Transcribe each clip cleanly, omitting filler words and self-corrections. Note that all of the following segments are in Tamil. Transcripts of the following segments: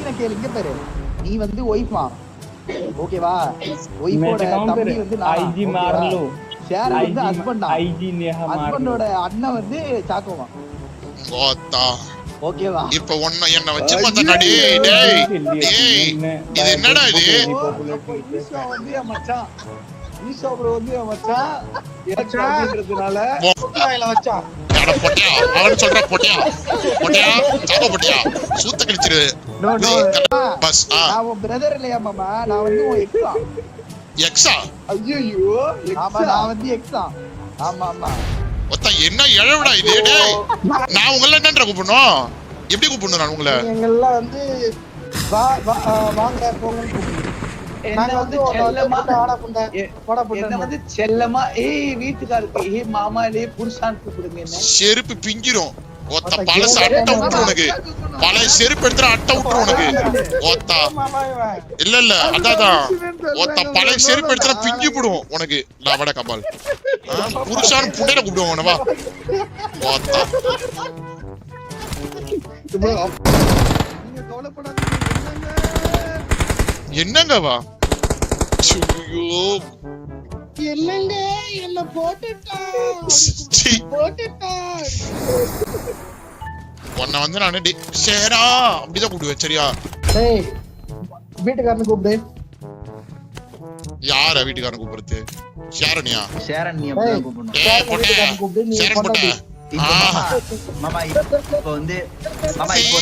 பிரச்சனை கேளுங்க பாரு. நீ வந்து ஒய்ஃபா ஓகேவா? ஒய்ஃபோட தம்பி வந்து आईजी मार लो ஷேர் வந்து ஹஸ்பண்டா. आईजी ने हमार ஹஸ்பண்டோட அண்ணன் வந்து சாக்கோவா. ஓத்தா ஓகேவா? இப்ப என்ன வச்சு பார்த்தா டேய் டேய் டேய் இது என்னடா இது? ஈஷா வந்து என் மச்சான். ஈஷா ப்ரோ வந்து என் மச்சான். ஏற்றதுனால வாயில வச்சான். அட பொட்டியா அவன் சொல்ற பொட்டியா பொட்டியா சாக்கோ பொட்டியா சூத்த கிழிச்சிரு. நோ நோ பஸ் நான் உன் பிரதர் இல்லையா மாமா? நான் வந்து உன் எக்ஸா. எக்ஸா? ஐயோ ஆமா நான் வந்து எக்ஸா. ஆமா ஆமா. ஒத்த என்ன எழவுடா இது டேய்? நான் உங்கள என்னன்ற கூப்பிடணும்? எப்படி கூப்பிடணும் நான் உங்கள? எங்கெல்லாம் வந்து வாங்க போங்கன்னு கூப்பிடுறோம். நாங்க வந்து செல்லமா என்ன வந்து செல்லமா வீட்டுக்காருக்கு மாமா புருஷான்னு கூப்பிடுங்க. என்ன செருப்பு பிஞ்சிரும். ஒத்த பழச அட்டை விட்டுரு உனக்கு. பழைய செருப்பு எடுத்துற அட்டை விட்டுரு உனக்கு. ஒத்தா இல்ல அதான் ஒத்த பழைய செருப்பு எடுத்துற பிஞ்சு போடுவோம் உனக்கு. லாவட கபால் புருஷான் புண்டையில கூப்பிடுவோம் உனவா. ஒத்தா என்னங்கவா? ஐயோ என்னங்க என்ன போட்டுட்டான். உன்னை வந்து நானு சேரா அப்படிதான் கூப்பிடுவேன் சரியா? வீட்டுக்காரன் கூப்பிடு. யார வீட்டுக்காரன் கூப்பிடுறது? ஷேரனியா? ஷேரன் நீ அப்படியே கூப்பிடணும். சேரன் போட்ட மாமா இப்போ வந்து மாமா இப்போ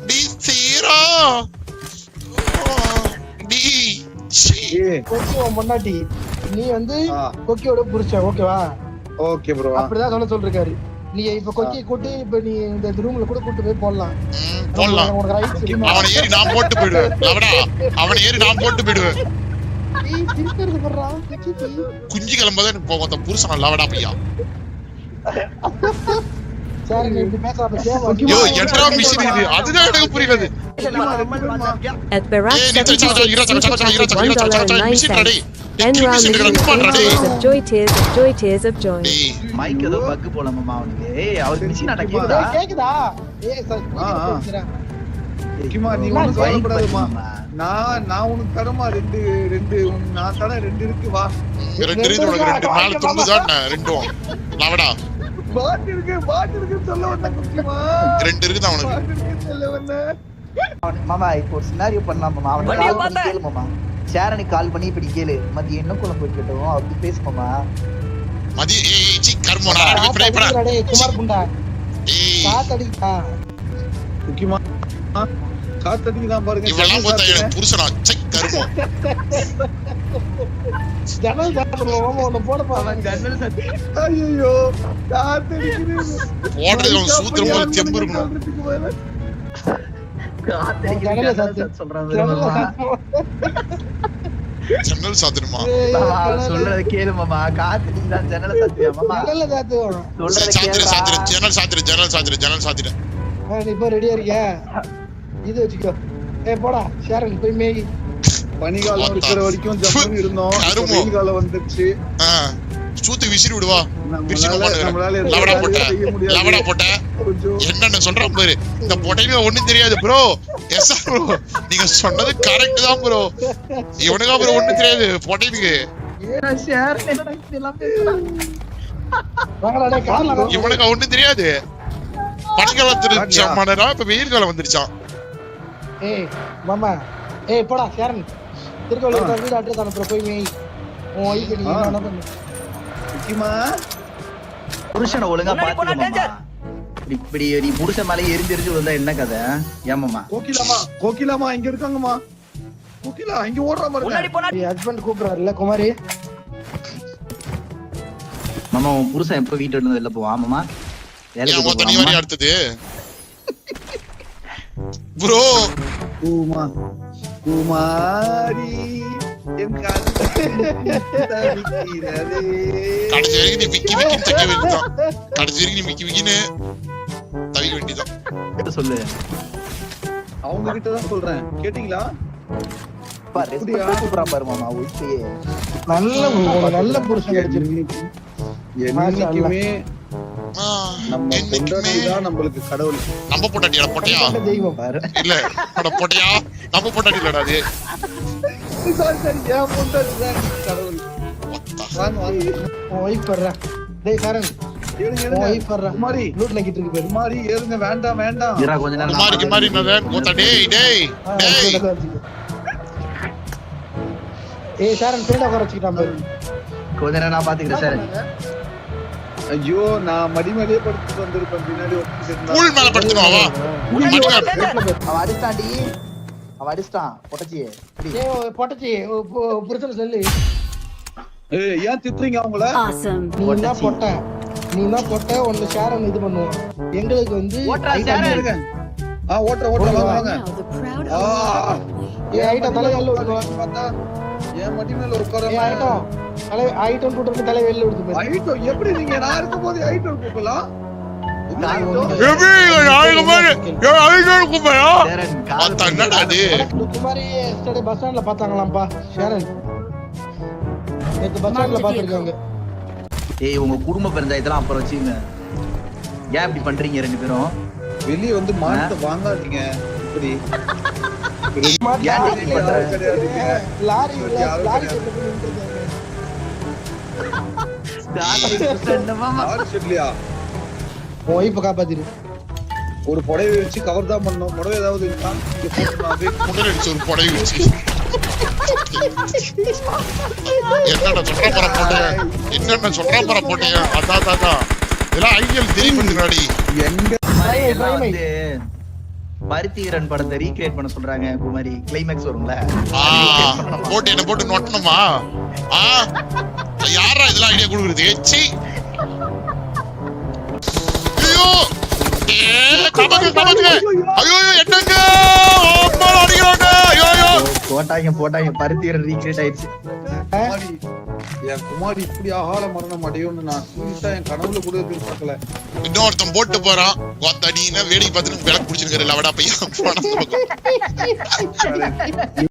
டி சீரா டி கொக்கியோட முன்னாடி நீ வந்து கொக்கியோட புருஷன் ஓகேவா? Okay bro. அப்படிதான் சொல்லிருக்காரு. நீ இப்ப கொக்கியை கூட்டி இப்ப நீ இந்த ரூம்ல கூட கூட்டி போய் போடலாம். அவனை ஏறி நான் போட்டு போயிடுவேன். லவடா அவனை ஏறி நான் போட்டு போயிடுவேன். குஞ்சு கிளம்பதான் எனக்கு போகும் புருஷன். லவடா பையா யோ எட்ரா மிஷின் இது அதுதான் எனக்கு புரியல. At Barack 77 $1.09. Joy tears of joy. Mic ஏதோ பக் போல மாமா அவனுக்கு. அவர் மிஷின் அட கேக்குதா? முக்கியமா நீ ஒண்ணும் கவலைப்படாதம்மா. நான் உனக்கு தரமா ரெண்டு நான் தர 2 இருக்கு வா. 2 இருக்கு உனக்கு 2 நாள் துண்டு தான் ரெண்டும். லவடா பாட் இருக்கு சொல்ல வந்த முக்கியமா 2 இருக்கு தான் உனக்கு. பாட் இருக்கு சொல்ல வந்த மாமா இப்போ ஒரு சினாரியோ பண்ணலாம் மாமா. அவன் கால் பண்ணி கேளு மாமா. ஷேரனுக்கு கால் பண்ணி இப்படி கேளு. மதிய என்ன குழம்பு வைக்கட்டும் அப்படி பேசு மாமா. மதி சி கர்மோ நான் ட்ரை பண்ணா. குமார் புண்டா ஏய் காத்தடிக்கா முக்கியமா காத்தடிக்கு தான் பாருங்க. இவெல்லாம் பார்த்தா எனக்கு புருஷனா சை கர்மோ. ஜன்னல் சாத்துறோம் ஒன்னு போட போறேன். ஜன்னல் சத்தி ஐயோ காத்தடிக்குது. ஓடுறது அவன் சூத்திர போல தெம்பு இருக்கணும். ஜன்னல் சாத்து சொல்றாங்க. ஜன்னல் சாத்துமா? சொல்றத கேளு மாமா. காத்தடிக்கு தான் ஜன்னல் சாத்தியா மாமா? ஜன்னல்ல சாத்து சொல்றத கேளு. ஜன்னல் சாத்திரு. நீ இப்ப ரெடியா இருக்கியா? இது வச்சுக்கோ. போடா ஷேரன் போய் மேகி. பனிகாலம் இருக்கிற வரைக்கும் ஜம்முன்னு இருந்தோம். வெயில் காலம் வந்துருச்சு. சூத்து விசிறி விடுவா. லவடா போட்ட என்னன்னு சொல்றான் பாரு. இந்த பொட்டையில ஒண்ணும் தெரியாது ப்ரோ. எஸ் ப்ரோ நீங்க சொன்னது கரெக்ட் தான் ப்ரோ. இவனுக்கு அப்புறம் ஒண்ணும் தெரியாது பொட்டைக்கு. இவனுக்கு ஒண்ணும் தெரியாது. பனிக்காலத்துல மனரா இப்ப வெயில் காலம் வந்துருச்சான். மாமா போடா ஷேரன் திருக்கோவில் வீடு அட்ரஸ் அனுப்புற போய் மேய். உன் ஒய்ஃப் நீ என்ன பண்ணு? முக்கியமா புருஷனை ஒழுங்கா பாத்துக்கோ மாமா. இப்படி நீ புருஷன் மேலே எரிஞ்சு வந்தா என்ன கதை? ஏமாமா கோகிலாமா இங்க இருக்காங்கம்மா. கோகிலா இங்க ஓடுற மாதிரி. ஹஸ்பண்ட் கூப்பிடுறாருல்ல குமாரி. மாமா உன் புருஷன் எப்ப வீட்டுல இருந்து வெளில போவா மாமா? நீ வரி அடுத்தது ப்ரோ. குமாரி கடைசி வரைக்கும் நீ விக்கி விக்கின்னு தக்க வேண்டியதான். கடைசி வரைக்கும் நீ விக்கி விக்கின்னு தவிக்க வேண்டியதான். சொல்லு அவங்க கிட்ட தான் சொல்றேன் கேட்டீங்களா? பாரு மாமா நல்ல புருஷன் கிடைச்சிருக்கு. என்னைக்குமே நம்ம என்னைக்குமே பொண்டாட்டிதான் நம்மளுக்கு கடவுள். நம்ம பொண்டாட்டியா பொட்டையா தெய்வம் இல்ல அட பொட்டையா நம்ம பொண்டாட்டி இல்லடா அது சரி, என் பொண்டாட்டிதான் கடவுள். வாங்க, வாங்க. உன் ஒய்ஃப் வர்றா. டேய் சரண், ஏறுங்க, உன் ஏறுங்க. ஒய்ஃப் வர்றா. குமாரி, லூட் நக்கிட்டு இருக்கு பாரு. குமாரி, ஏறுங்க. வேண்டாம், வேண்டாம். இரா கொஞ்ச நேரம் குமாரிக்கு மாதிரி என்னதான் கோத்தா டேய் டேய் டேய் ஏய் சரண் பேண்டா உட்கார வச்சுக்கிட்டான் பாரு. கொஞ்ச நேரம் நான் பாத்துக்கிறேன் சார். ஐயோ, நான் மடி மேலேயே படுத்துட்டு வந்திருப்பேன். பின்னாடி உட்கார்ந்து கூல் மேல படுத்துனோம் அவ மடி மேல அவ அடிச்சான்டி, அவ அடிச்சான் பொட்டச்சியே. ஏய் பொட்டச்சி புருஷன் சொல்லு. ஏய், ஏன் திட்டுறீங்க அவங்கள? Awesome. நீ என்ன போட்ட, நீ என்ன போட்ட, உன்னை ஷேரன் இது பண்ணுவான். எங்களுக்கு வந்து ஓட்றா ஐட்டம் ஷேரன். இருங்க. ஓட்டுற வாங்க, வாங்க. Now the proud ஆ, ஏய் ஐட்டம் தலை வெளில விடுவான். பார்த்தா என் மடி மேல உட்கார ஏய் ஐட்டம் தலை ஐட்டம் போட்டு தலை வெளில விடுது பாரு. ஐட்டம் எப்படி நீங்க நான் இருக்கும்போது ஐட்டம் கூப்பலாம்? எபி நாளைக்கு மாதிரி ஐயோ குமாரா ஷேரன் பார்த்தா என்னடா அது இந்த குமாரி எஸ்டர்டே பஸ் ஸ்டாண்ட்ல பார்த்தாங்களாம்ப்பா ஷேரன். நேத்து பஸ் ஸ்டாண்ட்ல பார்த்திருக்காங்க. ஏய் உங்க குடும்ப பஞ்சாயத்தெல்லாம் அப்புறம் வச்சுங்க. ஏன் இப்படி பண்றீங்க ரெண்டு பேரும்? வெளிய வந்து மாட்டு வாங்காதீங்க. இப்படி ஏன் இப்படி பண்ற? கிடையாதுங்க. லாரி யாரும் லாரி கிடையாது. யாரு சொல்லியா? உன் ஒய்ஃபை காப்பாத்திரு. ஒரு புடவை வச்சு கவர் தான் பண்ணோம். புடவை ஏதாவது இருக்கா? இங்க போட்டு நான் அப்படியே முதல் அடிச்சு ஒரு புடவை வச்சு என்னடா சொல்ற போற போட்டேன் என்னென்ன சொல்ற போற போட்டேன் அதான் அதான் இதெல்லாம் ஐடியல் தெரியுமாடி எங்க எல்லாம் வந்து பருத்திகரன் படத்தை ரீக்ரியேட் பண்ண சொல்றாங்க. குமாரி கிளைமேக்ஸ் வரும்ல, போட்டு என்ன போட்டு நொட்டணுமா? யாரா இதெல்லாம் ஐடியா கொடுக்குறது? எச்சி ஐயோ ஐயோ என்னங்க அம்மா அடிக்கிறாங்க. ஐயோ போட்டாங்க பருத்திகரன் ரீக்ரியேட் ஆயிடுச்சு. குமாரி, என் குமாரி இப்படி அகால மரணம் அடையும்னு நான் சீரியஸா என் கனவுல கூட எதிர்பார்க்கல. இன்னொருத்தன் போட்டு போறான். நீ என்ன வேடிக்கை பார்த்துட்டு விளக்கு பிடிச்சிருக்கிற லவடா பையன் போன